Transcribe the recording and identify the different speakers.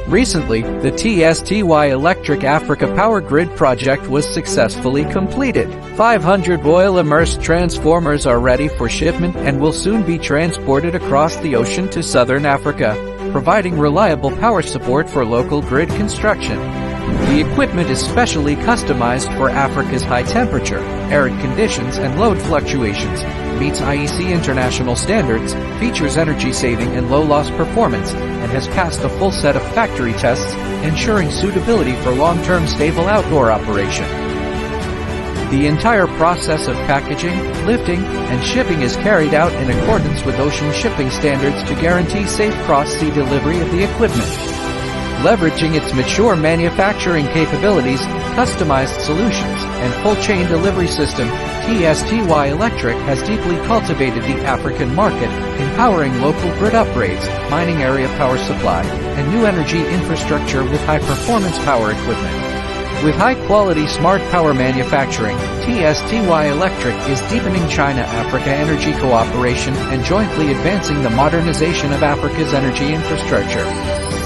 Speaker 1: Recently, the TSTY Electric Africa Power Grid project was successfully completed. 500 oil-immersed transformers are ready for shipment and will soon be transported across the ocean to southern Africa, providing reliable power support for local grid construction. The equipment is specially customized for Africa's high temperature, arid conditions, and load fluctuations, meets IEC international standards, features energy saving and low-loss performance, and has passed a full set of factory tests, ensuring suitability for long-term stable outdoor operation. The entire process of packaging, lifting, and shipping is carried out in accordance with ocean shipping standards to guarantee safe cross-sea delivery of the equipment. Leveraging its mature manufacturing capabilities, customized solutions, and full-chain delivery system, TSTY Electric has deeply cultivated the African market, empowering local grid upgrades, mining area power supply, and new energy infrastructure with high-performance power equipment. With high-quality smart power manufacturing, TSTY Electric is deepening China-Africa energy cooperation and jointly advancing the modernization of Africa's energy infrastructure.